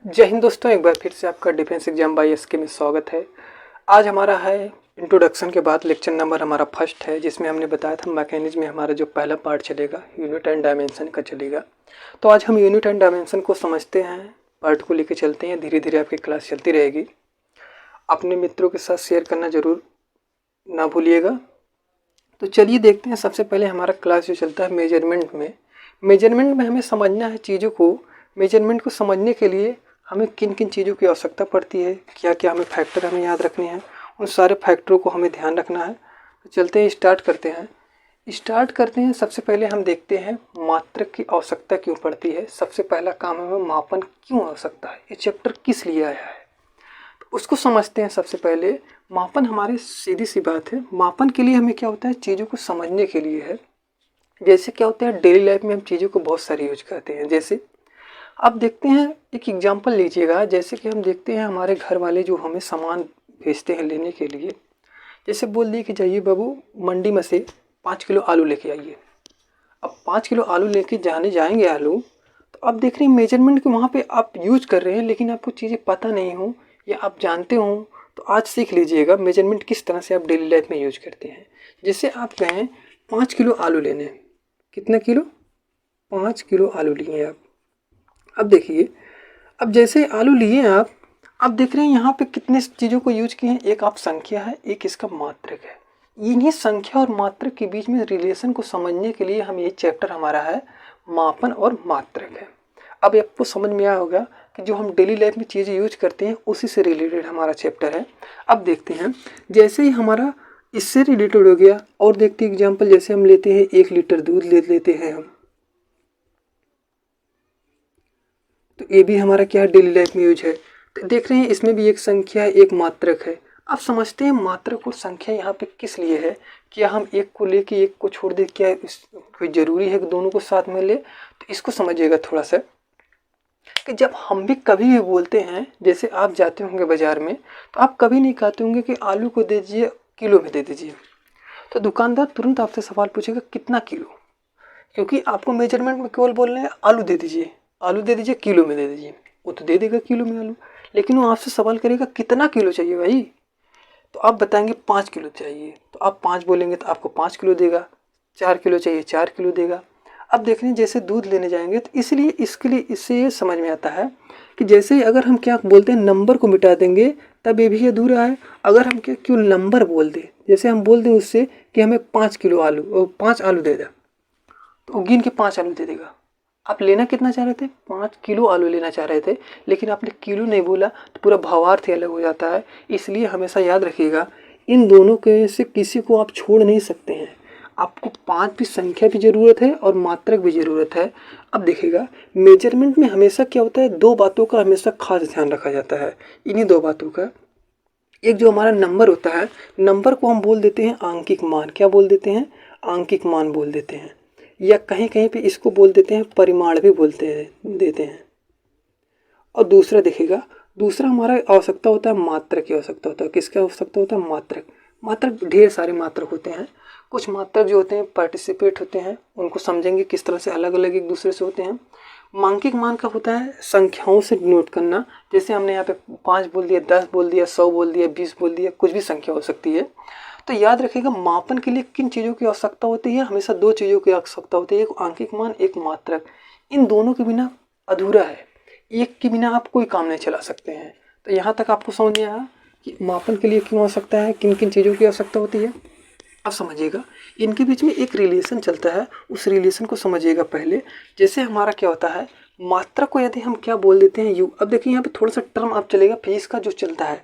जय हिंद दोस्तों, एक बार फिर से आपका डिफेंस एग्जाम बाई एसके में स्वागत है। आज हमारा है इंट्रोडक्शन के बाद लेक्चर नंबर हमारा फर्स्ट है, जिसमें हमने बताया था मैकेनिज्म में हमारा जो पहला पार्ट चलेगा यूनिट एंड डायमेंशन का चलेगा। तो आज हम यूनिट एंड डायमेंशन को समझते हैं, पार्ट को लेकर चलते हैं। धीरे धीरे आपकी क्लास चलती रहेगी। अपने मित्रों के साथ शेयर करना ज़रूर ना भूलिएगा। तो चलिए देखते हैं। सबसे पहले हमारा क्लास जो चलता है मेजरमेंट में हमें समझना है चीज़ों को। मेजरमेंट को समझने के लिए हमें किन किन चीज़ों की आवश्यकता पड़ती है, क्या क्या हमें फैक्टर हमें याद रखने हैं, उन सारे फैक्टरों को हमें ध्यान रखना है। तो चलते हैं, स्टार्ट करते हैं। सबसे पहले हम देखते हैं मात्रक की आवश्यकता क्यों पड़ती है। सबसे पहला काम है मापन क्यों आवश्यकता है, ये चैप्टर किस लिए आया है, तो उसको समझते हैं। सबसे पहले मापन हमारे सीधी सी बात है, मापन के लिए हमें क्या होता है, चीज़ों को समझने के लिए है। जैसे क्या होता है डेली लाइफ में हम चीज़ों को बहुत सारी यूज करते हैं। जैसे अब देखते हैं, एक एग्जांपल लीजिएगा। जैसे कि हम देखते हैं हमारे घर वाले जो हमें सामान भेजते हैं लेने के लिए, जैसे बोल दिए कि जाइए बाबू मंडी में से 5 किलो आलू लेके आइए। अब 5 किलो आलू लेके जाएंगे आलू, तो अब देख रहे हैं मेजरमेंट के वहाँ पे आप यूज कर रहे हैं, लेकिन आपको चीज़ें पता नहीं हो या आप जानते हो तो आज सीख लीजिएगा मेजरमेंट किस तरह से आप डेली लाइफ में यूज करते हैं। जैसे आप कहें 5 किलो आलू लेने, कितना किलो, 5 किलो आलू लिए आप। अब देखिए, अब जैसे आलू लिए आप, अब देख रहे हैं यहाँ पे कितने चीज़ों को यूज किए हैं। एक आप संख्या है, एक इसका मात्रक है। इन्हीं संख्या और मात्रक के बीच में रिलेशन को समझने के लिए हम ये चैप्टर हमारा है मापन और मात्रक है। अब आपको समझ में आया होगा कि जो हम डेली लाइफ में चीज़ें यूज करते हैं उसी से रिलेटेड हमारा चैप्टर है। अब देखते हैं, जैसे ही हमारा इससे रिलेटेड हो गया, और देखते हैं एग्जाम्पल। जैसे हम लेते हैं 1 लीटर दूध ले लेते हैं हम, तो ये भी हमारा क्या है, डेली लाइफ में यूज है। तो देख रहे हैं इसमें भी एक संख्या है, एक मात्रक है। अब समझते हैं मात्रक और संख्या यहाँ पे किस लिए है। क्या हम एक को लेके एक को छोड़ दे, क्या कोई ज़रूरी है कि दोनों को साथ में ले। तो इसको समझिएगा थोड़ा सा, कि जब हम भी कभी भी बोलते हैं, जैसे आप जाते होंगे बाज़ार में, तो आप कभी नहीं कहते होंगे कि आलू को दे दीजिए, किलो में दे दीजिए। तो दुकानदार तुरंत आपसे सवाल पूछेगा कितना किलो, क्योंकि आपको मेजरमेंट में केवल बोल रहे हैं आलू दे दीजिए, किलो में दे दीजिए। वो तो दे देगा किलो में आलू, लेकिन वो आपसे सवाल करेगा कितना किलो चाहिए भाई। तो आप बताएंगे 5 किलो चाहिए, तो आप 5 बोलेंगे तो आपको 5 किलो देगा। 4 किलो चाहिए, 4 किलो देगा। अब देख रहे हैं जैसे दूध लेने जाएंगे, तो इसलिए इसके लिए इससे ये समझ में आता है कि जैसे ही अगर हम क्या बोलते हैं, नंबर को मिटा देंगे तब ये भी अधूरा है। अगर हम क्या क्यों नंबर बोल दें, जैसे हम बोल दें उससे कि हमें 5 किलो आलू और 5 आलू दे दे, तो गिन के 5 आलू दे देगा। आप लेना कितना चाह रहे थे, 5 किलो आलू लेना चाह रहे थे, लेकिन आपने किलो नहीं बोला तो पूरा भावार्थ ही अलग हो जाता है। इसलिए हमेशा याद रखिएगा, इन दोनों के से किसी को आप छोड़ नहीं सकते हैं। आपको 5 भी संख्या भी ज़रूरत है और मात्रक भी ज़रूरत है। अब देखिएगा मेजरमेंट में हमेशा क्या होता है, 2 बातों का हमेशा खास ध्यान रखा जाता है। इन्हीं 2 बातों का, एक जो हमारा नंबर होता है, नंबर को हम बोल देते हैं आंकिक मान। क्या बोल देते हैं, आंकिक मान बोल देते हैं, या कहीं कहीं पे इसको बोल देते हैं परिमाण भी देते हैं। और दूसरा देखिएगा, दूसरा हमारा आवश्यकता होता है मात्रक की आवश्यकता होता है। किसका आवश्यकता होता है, मात्रक ढेर सारे मात्रक होते हैं। कुछ मात्रक जो होते हैं पार्टिसिपेट होते हैं, उनको समझेंगे किस तरह से अलग अलग एक दूसरे से होते हैं। मांकिक मान का होता है संख्याओं से नोट करना। जैसे हमने यहाँ पे 5 बोल दिया, 10 बोल दिया, 100 बोल दिया, 20 बोल दिया, कुछ भी संख्या हो सकती है। तो याद रखिएगा मापन के लिए किन चीज़ों की आवश्यकता होती है, हमेशा 2 चीज़ों की आवश्यकता होती है, एक आंकिक मान, एक मात्रक। इन दोनों के बिना अधूरा है, एक के बिना आप कोई काम नहीं चला सकते हैं। तो यहाँ तक आपको समझ में आया कि मापन के लिए क्यों आवश्यकता है, किन किन चीज़ों की आवश्यकता होती है। अब समझिएगा इनके बीच में एक रिलेशन चलता है, उस रिलेशन को समझिएगा पहले। जैसे हमारा क्या होता है, मात्रक को यदि हम क्या बोल देते हैं यू। अब देखिए यहाँ पे थोड़ा सा टर्म अब चलेगा फिजिक्स का जो चलता है।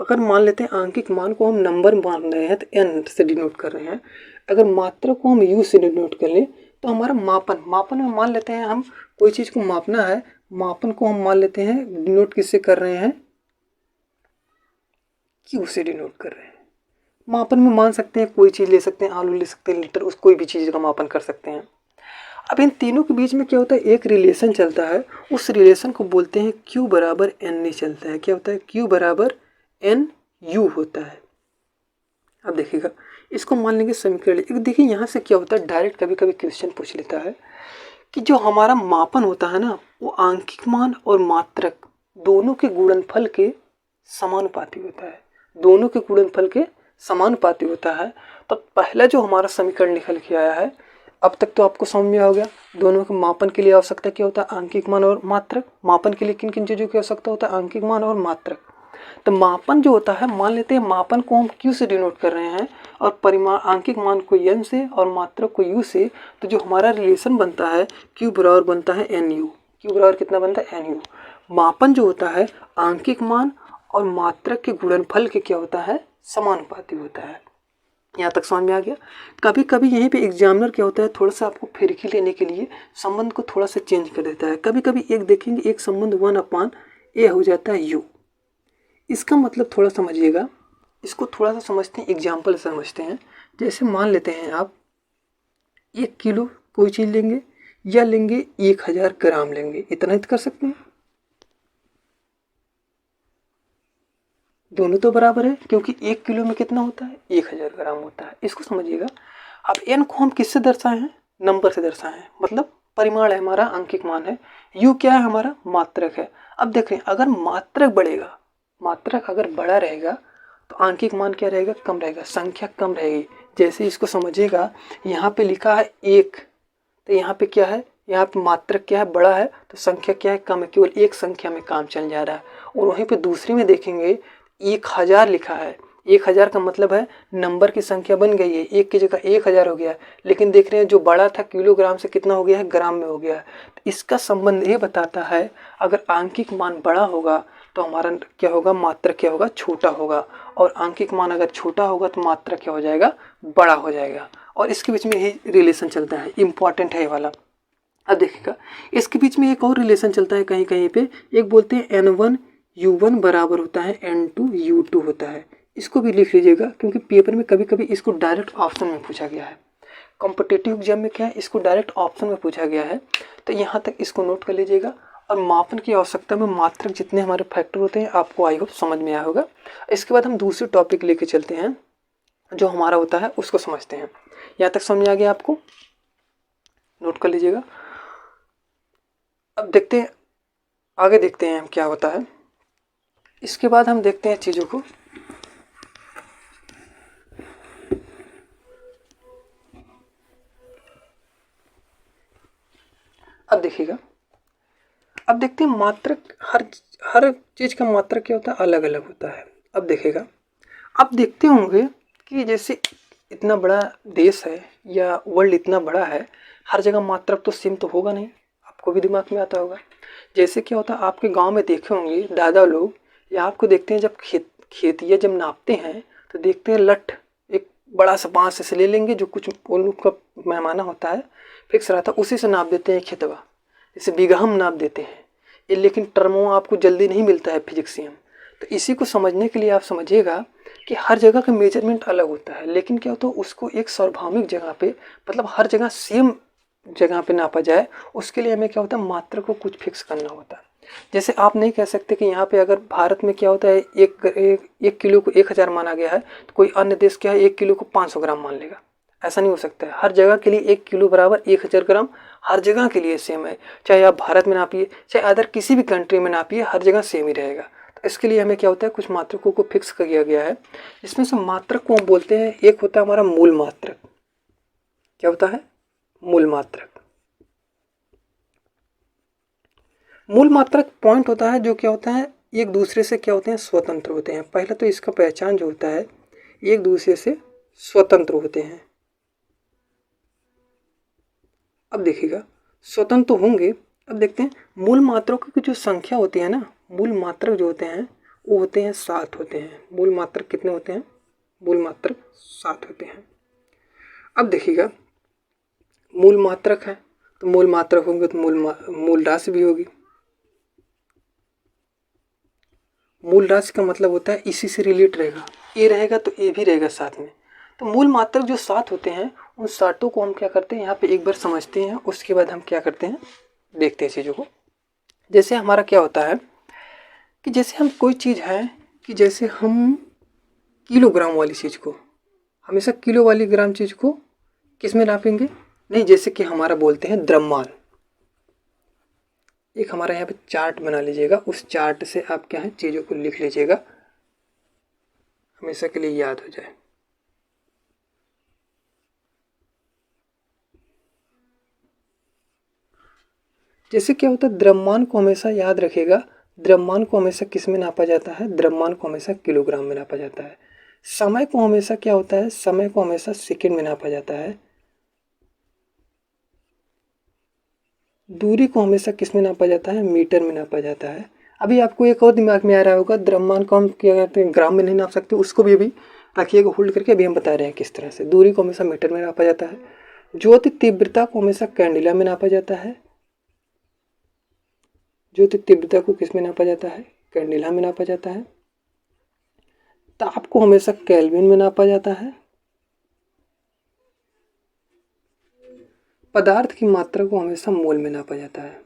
अगर मान लेते हैं आंकिक मान को हम नंबर मान रहे हैं तो एन से डिनोट कर रहे हैं, अगर मात्रक को हम यू से डिनोट कर लें तो हमारा मापन में मान लेते हैं हम कोई चीज़ को मापना है, मापन को हम मान लेते हैं डिनोट किससे कर रहे हैं, क्यू से डिनोट कर रहे हैं। मापन में मान सकते हैं कोई चीज़ ले सकते हैं, आलू ले सकते हैं, लीटर, उस कोई भी चीज़ का मापन कर सकते हैं। अब इन तीनों के बीच में क्या होता है, एक रिलेशन चलता है, उस रिलेशन को बोलते हैं Q बराबर एन नहीं चलता है। क्या होता है, Q बराबर एन यू होता है। अब देखिएगा इसको मान लेंगे समीकरण। देखिए यहाँ से क्या होता है, डायरेक्ट कभी कभी क्वेश्चन पूछ लेता है कि जो हमारा मापन होता है ना, वो आंकिक मान और मात्रक दोनों के गुणनफल के समानुपाती होता है, दोनों के गुणनफल के समानुपाती होता है। तो पहला जो हमारा समीकरण निकल के आया है, अब तक तो आपको समझ में आ गया दोनों के मापन के लिए आवश्यकता क्या होता है, आंकिक मान और मात्रक। मापन के लिए किन किन चीज़ों की आवश्यकता होता है, आंकिक मान और मात्रक। तो मापन जो होता है, मान लेते हैं मापन को हम क्यू से डिनोट कर रहे हैं और परिमाण आंकिक मान को एन से और मात्रक को यू से। तो जो हमारा रिलेशन बनता है क्यू बराबर बनता है एन यू। क्यू बराबर कितना बनता है, एन यू। मापन जो होता है आंकिक मान और मात्रक के गुणनफल के क्या होता है, समानुपाती होता है। यहाँ तक समझ में आ गया। कभी कभी यहीं पे एग्जामिनर क्या होता है, थोड़ा सा आपको फिरकी लेने के लिए संबंध को थोड़ा सा चेंज कर देता है। कभी कभी एक देखेंगे, एक संबंध 1/a हो जाता है u। इसका मतलब थोड़ा समझिएगा, इसको थोड़ा सा समझते हैं, एग्जाम्पल समझते हैं। जैसे मान लेते हैं आप 1 किलो कोई चीज़ लेंगे या लेंगे 1000 ग्राम लेंगे, इतना ही तो कर सकते हैं। दोनों तो बराबर है क्योंकि 1 किलो में कितना होता है, 1000 ग्राम होता है। इसको समझिएगा। अब n को हम किससे दर्शाए हैं, नंबर से दर्शाए हैं, मतलब परिमाण है हमारा, आंकिक मान है। u क्या है हमारा, मात्रक है। अब देख रहे हैं, अगर मात्रक बढ़ेगा, मात्रक अगर बड़ा रहेगा तो आंकिक मान क्या रहेगा, कम रहेगा, संख्या कम रहेगी। जैसे इसको समझिएगा, यहाँ पे लिखा है 1, तो यहाँ पे क्या है, यहाँ पे मात्रक क्या है, बड़ा है, तो संख्या क्या है, कम है, केवल एक संख्या में काम चल जा रहा है। और वहीं पे दूसरी में देखेंगे 1000 लिखा है, 1000 का मतलब है नंबर की संख्या बन गई है, एक की जगह 1000 हो गया। लेकिन देख रहे हैं जो बड़ा था किलोग्राम से कितना हो गया है, ग्राम में हो गया है। तो इसका संबंध ये बताता है, अगर आंकिक मान बड़ा होगा तो हमारा क्या होगा, मात्रक क्या होगा, छोटा होगा। और आंकिक मान अगर छोटा होगा तो मात्रक क्या हो जाएगा, बड़ा हो जाएगा। और इसके बीच में यही रिलेशन चलता है, इंपॉर्टेंट है ये वाला। अब देखिएगा, इसके बीच में एक और रिलेशन चलता है कहीं कहीं पे, एक बोलते हैं n1 u1 बराबर होता है n2 u2 होता है। इसको भी लिख लीजिएगा क्योंकि पेपर में कभी कभी इसको डायरेक्ट ऑप्शन में पूछा गया है। कॉम्पिटिटिव एग्जाम में क्या है, इसको डायरेक्ट ऑप्शन में पूछा गया है। तो यहाँ तक इसको नोट कर लीजिएगा। और मापन की आवश्यकता में मात्रक जितने हमारे फैक्टर होते हैं, आपको आई होप समझ में आया होगा। इसके बाद हम दूसरे टॉपिक लेके चलते हैं, जो हमारा होता है उसको समझते हैं। यहाँ तक समझ आ गया आपको, नोट कर लीजिएगा। अब देखते हैं, आगे देखते हैं हम क्या होता है। इसके बाद हम देखते हैं चीज़ों को। अब देखिएगा, अब देखते हैं मात्रक, हर चीज़ का मात्रक क्या होता है, अलग अलग होता है। अब देखिएगा, आप देखते होंगे कि जैसे इतना बड़ा देश है या वर्ल्ड इतना बड़ा है, हर जगह मात्रक तो सेम तो होगा नहीं, आपको भी दिमाग में आता होगा। जैसे क्या होता है, आपके गांव में देखे होंगे दादा लोग, या आपको देखते हैं जब खेतिया जब नापते हैं तो देखते हैं लठ, एक बड़ा सा बांस ऐसे ले लेंगे, जो कुछ उन लोग का पैमाना होता है फिक्स रहता है, उसी से नाप देते हैं खेतवा, जैसे बीघा हम नाप देते हैं ये। लेकिन टर्मों आपको जल्दी नहीं मिलता है फिजिक्सियम। तो इसी को समझने के लिए आप समझिएगा कि हर जगह का मेजरमेंट अलग होता है, लेकिन क्या होता है उसको एक सार्वभौमिक जगह पे, मतलब हर जगह सेम जगह पे नापा जाए, उसके लिए हमें क्या होता है, मात्रा को कुछ फिक्स करना होता है। जैसे आप नहीं कह सकते कि यहाँ पे अगर भारत में क्या होता है, एक किलो को 1000 माना गया है, तो कोई अन्य देश क्या है 1 किलो को 500 ग्राम मान लेगा। ऐसा नहीं हो सकता है। हर जगह के लिए 1 किलो बराबर 1000 ग्राम हर जगह के लिए सेम है। चाहे आप भारत में नापिए, चाहे अदर किसी भी कंट्री में नापिए, हर जगह सेम ही रहेगा। तो इसके लिए हमें क्या होता है, कुछ मात्रकों को फिक्स किया गया है। इसमें से मात्रक को हम बोलते हैं, एक होता है हमारा मूल मात्रक। क्या होता है, मूल मात्रक। मूल मात्रक पॉइंट होता है जो क्या होता है, एक दूसरे से क्या होते हैं, स्वतंत्र होते हैं। पहला तो इसका पहचान जो होता है, एक दूसरे से स्वतंत्र होते हैं। अब देखिएगा, स्वतंत्र होंगे। अब देखते हैं मूल मात्रकों की जो संख्या होती है ना, मूल मात्रक जो होते हैं वो होते हैं 7 होते हैं। मूल मात्रक कितने होते हैं, मूल मात्रक 7 होते हैं। अब देखिएगा, मूल मात्रक है तो मूल मात्रक होंगे तो मूल राशि भी होगी। मूल राशि का मतलब होता है इसी से रिलेट रहेगा, ए रहेगा तो ए भी रहेगा साथ में। तो मूल मात्रक जो 7 होते हैं, उन 7 को हम क्या करते हैं, यहाँ पे एक बार समझते हैं, उसके बाद हम क्या करते हैं, देखते हैं चीज़ों को। जैसे हमारा क्या होता है कि जैसे हम कोई चीज़ है कि जैसे हम किलोग्राम वाली चीज़ को, हमेशा किलो वाली ग्राम चीज़ को किस में नापेंगे, नहीं, जैसे कि हमारा बोलते हैं द्रव्यमान। एक हमारा यहाँ पे चार्ट बना लीजिएगा, उस चार्ट से आप क्या है चीज़ों को लिख लीजिएगा, हमेशा के लिए याद हो जाए। जैसे क्या होता है, द्रव्यमान को हमेशा याद रखिएगा, द्रव्यमान को हमेशा किस में नापा जाता है, द्रव्यमान को हमेशा किलोग्राम में नापा जाता है। समय को हमेशा क्या होता है, समय को हमेशा सेकंड में नापा जाता है। दूरी को हमेशा किस में नापा जाता है, मीटर में नापा जाता है। अभी आपको एक और दिमाग में आ रहा होगा, द्रव्यमान को हम क्या कहते हैं, ग्राम में नहीं नाप सकते, उसको भी अभी रखिएगा होल्ड करके, अभी हम बता रहे हैं किस तरह से। दूरी को हमेशा मीटर में नापा जाता है। ज्योति तीव्रता को हमेशा कैंडिला में नापा जाता है। ज्योति तीव्रता को किस में नापा जाता है, कैंडिला में नापा जाता है। ताप को हमेशा केल्विन में नापा जाता है। पदार्थ की मात्रा को हमेशा मोल में नापा जाता है।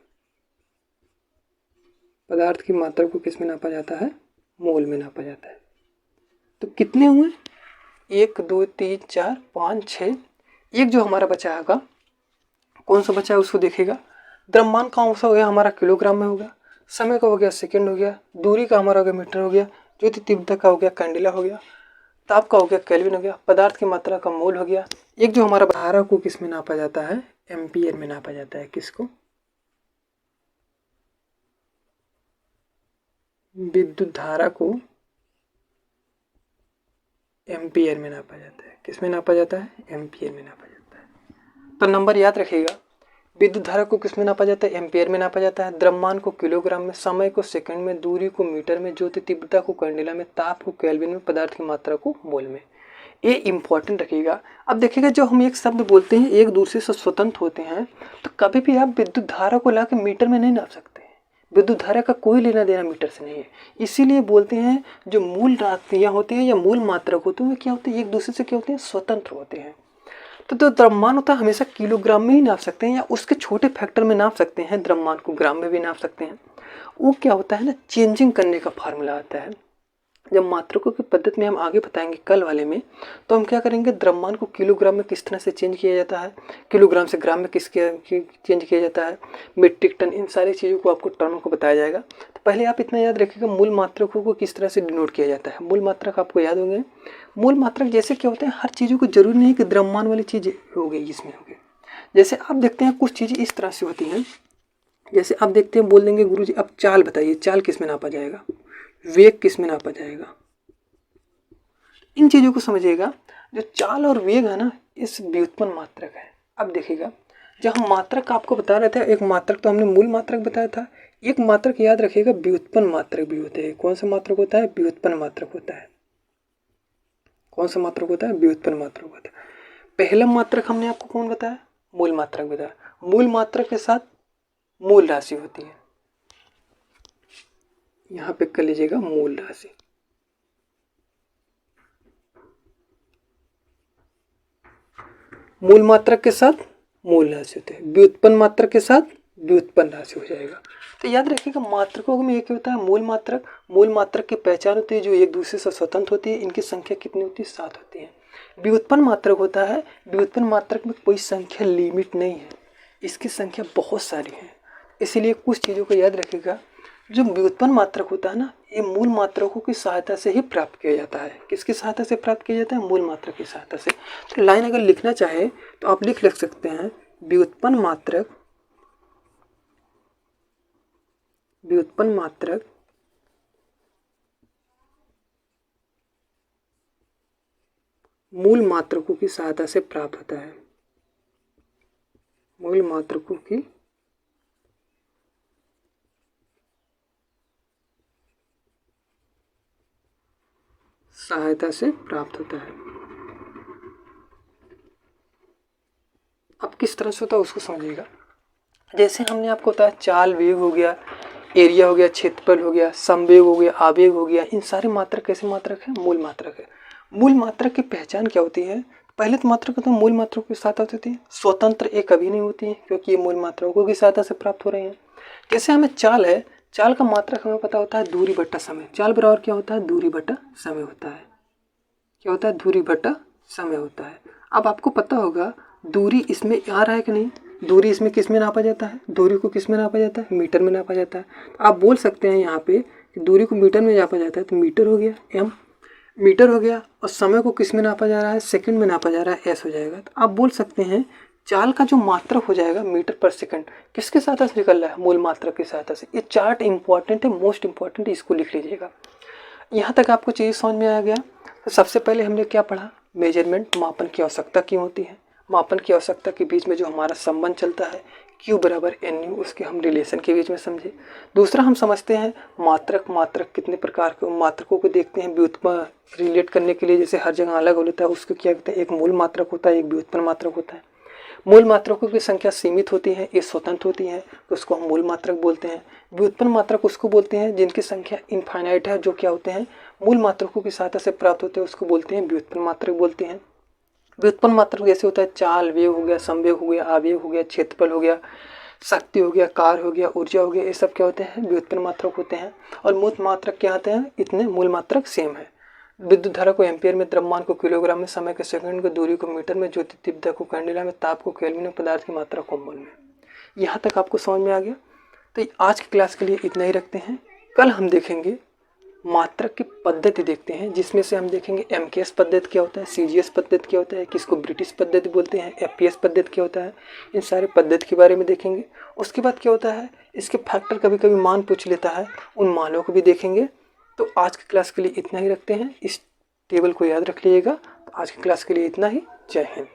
पदार्थ की मात्रा को किस में नापा जाता है, मोल में नापा जाता है। तो कितने हुए, 1 2 3 4 5 6। एक जो हमारा बचा होगा, कौन सा बचा है उसको देखिएगा। द्रव्यमान कौन सा हो गया हमारा, किलोग्राम में होगा। समय का हो गया सेकंड हो गया। दूरी का हमारा हो गया मीटर हो गया। ज्योति तीव्रता का हो गया कैंडिला हो गया। ताप का हो गया केल्विन हो गया। पदार्थ की मात्रा का मोल हो गया। एक जो हमारा धारा को किस में नापा जाता है, एम्पियर में नापा जाता है। किसको, विद्युत धारा को एम्पियर में नापा जाता है। किस में नापा जाता है, एम्पियर में नापा जाता है। तो नंबर याद रखिएगा, विद्युत धारा को किस में नापा जाता है, एम्पियर में नापा जाता है। द्रव्यमान को किलोग्राम में, समय को सेकंड में, दूरी को मीटर में, ज्योति तीव्रता को कैंडिला में, ताप को केल्विन में, पदार्थ की मात्रा को मोल में। ये इंपॉर्टेंट रखिएगा। अब देखिएगा, जो हम एक शब्द बोलते हैं एक दूसरे से स्वतंत्र होते हैं, तो कभी भी आप विद्युत धारा को लाकर मीटर में नहीं नाप सकते। विद्युत धारा का कोई लेना देना मीटर से नहीं है। इसीलिए बोलते हैं जो मूल राशियाँ होती हैं या मूल मात्रक होते हैं, वे क्या होते हैं, एक दूसरे से क्या होते हैं, स्वतंत्र होते हैं। तो जो द्रव्यमान होता है हमेशा किलोग्राम में ही नाप सकते हैं, या उसके छोटे फैक्टर में नाप सकते हैं। द्रव्यमान को ग्राम में भी नाप सकते हैं। वो क्या होता है ना, चेंजिंग करने का फार्मूला आता है। जब मात्रकों की पद्धति में हम आगे बताएंगे कल वाले में, तो हम क्या करेंगे, द्रव्यमान को किलोग्राम में किस तरह से चेंज किया जाता है, किलोग्राम से ग्राम में चेंज किया जाता है, मीट्रिक टन, इन सारी चीज़ों को आपको टर्नों को बताया जाएगा। तो पहले आप इतना याद रखिएगा, मूल मात्रकों को किस तरह से डिनोट किया जाता है। मूल मात्रक आपको याद होंगे। मूल मात्रक जैसे क्या होते हैं, हर चीज़ों को जरूरी नहीं कि द्रव्यमान वाली चीज़ हो गई इसमें हो गई। जैसे आप देखते हैं कुछ चीज़ें इस तरह से होती हैं, जैसे आप देखते हैं बोल देंगे गुरुजी अब चाल बताइए, चाल किस में नापा जाएगा, वेग किस में नापा जाएगा। इन चीज़ों को समझिएगा। जो चाल और वेग है ना, इस व्युत्पन्न मात्रक है। अब देखिएगा, जब हम मात्रक आपको बता रहे थे, एक मात्रक तो हमने मूल मात्रक बताया था, एक मात्रक याद रखिएगा व्युत्पन्न मात्रक भी होते हैं। कौन सा मात्रक होता है, व्युत्पन्न मात्रक होता है। कौन सा मात्रक होता है, व्युत्पन्न मात्रक होता है। पहला मात्रक हमने आपको कौन बताया, मूल मात्रक बताया। मूल मात्रक के साथ मूल राशि होती है, यहाँ पे कर लीजिएगा मूल राशि। मूल मात्रक के साथ मूल राशि होते हैं, व्युत्पन्न मात्रक के साथ व्युत्पन्न राशि हो जाएगा। तो याद रखिएगा, मात्रकों में एक होता है मूल मात्रक। मूल मात्रक की पहचान होती है जो एक दूसरे से स्वतंत्र होती है। इनकी संख्या कितनी होती है, 7 होती है। व्युत्पन्न मात्रक होता है, व्युत्पन्न मात्रक में कोई संख्या लिमिट नहीं है, इसकी संख्या बहुत सारी है। इसीलिए कुछ चीज़ों को याद रखिएगा। जो व्युत्पन्न मात्रक होता है ना, ये मूल मात्रकों की सहायता से ही प्राप्त किया जाता है। किसकी सहायता से प्राप्त किया जाता है, मूल मात्रक की सहायता से। तो लाइन अगर लिखना चाहे तो आप लिख सकते हैं, व्युत्पन्न मात्रक, व्युत्पन्न मात्रक मूल मात्रकों की सहायता से प्राप्त होता है। मूल मात्रकों की सहायता से प्राप्त होता है। अब किस तरह से होता है उसको समझिएगा। जैसे हमने आपको बताया, चाल वेग हो गया, एरिया हो गया, क्षेत्रफल हो गया, समवेग हो गया, आवेग हो गया, इन सारे मात्रक कैसे मात्रक है, मूल मात्रक है। मूल मात्रक की पहचान क्या होती है, पहले तो मात्रक होता है मूल मात्रकों की सहायता होती है, स्वतंत्र ये कभी नहीं होती है क्योंकि ये मूल मात्रकों की सहायता से प्राप्त हो रही हैं। जैसे हमें चाल है, चाल का मात्रक हमें पता होता है दूरी बट्टा समय। चाल बराबर क्या होता है, दूरी बट्टा समय होता है। क्या होता है, दूरी बट्टा समय होता है। अब आपको पता होगा दूरी इसमें आ रहा है कि नहीं, दूरी इसमें किस में नापा जाता है, दूरी को किस में नापा जाता है, मीटर में नापा जाता है। तो आप बोल सकते हैं यहाँ पे कि दूरी को मीटर में नापा जाता है, तो मीटर हो गया एम, मीटर हो गया, और समय को किस में नापा जा रहा है, सेकंड में नापा जा रहा है, एस हो जाएगा। तो आप बोल सकते हैं चाल का जो मात्रक हो जाएगा मीटर पर सेकंड, किसके सहायता से निकल रहा है, मूल मात्रक की सहायता से। ये चार्ट इंपॉर्टेंट है, मोस्ट इंपॉर्टेंट है, इसको लिख लीजिएगा। यहाँ तक आपको चीज़ समझ में आ गया। तो सबसे पहले हमने क्या पढ़ा, मेजरमेंट, मापन की आवश्यकता क्यों होती है, मापन की आवश्यकता के बीच में जो हमारा संबंध चलता है Q बराबर NU, उसके हम रिलेशन के बीच में समझे। दूसरा हम समझते हैं मात्रक, मात्रक कितने प्रकार के, मात्रकों को देखते हैं व्युत्पन्न रिलेट करने के लिए, जैसे हर जगह अलग होता है, उसको क्या कहते हैं, एक मूल मात्रक होता है, एक व्युत्पन्न मात्रक होता है। मूल मात्रकों की संख्या सीमित होती है, ये स्वतंत्र होती है, तो उसको हम मूल मात्रक बोलते हैं। व्युत्पन्न मात्रक उसको बोलते हैं जिनकी संख्या इनफाइनाइट है, जो क्या होते हैं, मूल मात्रकों की सहायता से प्राप्त होते हैं, उसको बोलते हैं व्युत्पन्न मात्रक बोलते हैं। व्युत्पन्न मात्रक जैसे होता है चाल, वेग हो गया, संवेग हो गया, आवेग हो गया, क्षेत्रफल हो गया, शक्ति हो गया, कार्य हो गया, ऊर्जा हो गया, ये सब क्या होते हैं, व्युत्पन्न मात्रक होते हैं। और मूल मात्रक क्या होते हैं, इतने मूल मात्रक सेम है। विद्युत धारा को एम्पियर में, द्रव्यमान को किलोग्राम में, समय के सेकंड को, दूरी को मीटर में, ज्योति तीव्रता को कैंडेला में, ताप को केल्विन में, पदार्थ की मात्रा को मोल में। यहाँ तक आपको समझ में आ गया। तो आज की क्लास के लिए इतना ही रखते हैं। कल हम देखेंगे मात्रक की पद्धति देखते हैं, जिसमें से हम देखेंगे MKS पद्धति क्या होता है, CGS पद्धति क्या होता है, किसको ब्रिटिश पद्धति बोलते हैं, FPS पद्धति क्या होता है, इन सारे पद्धति के बारे में देखेंगे। उसके बाद क्या होता है, इसके फैक्टर कभी कभी मान पूछ लेता है, उन मानों को भी देखेंगे। तो आज की क्लास के लिए इतना ही रखते हैं, इस टेबल को याद रख लीजिएगा। तो आज की क्लास के लिए इतना ही। जय हिंद।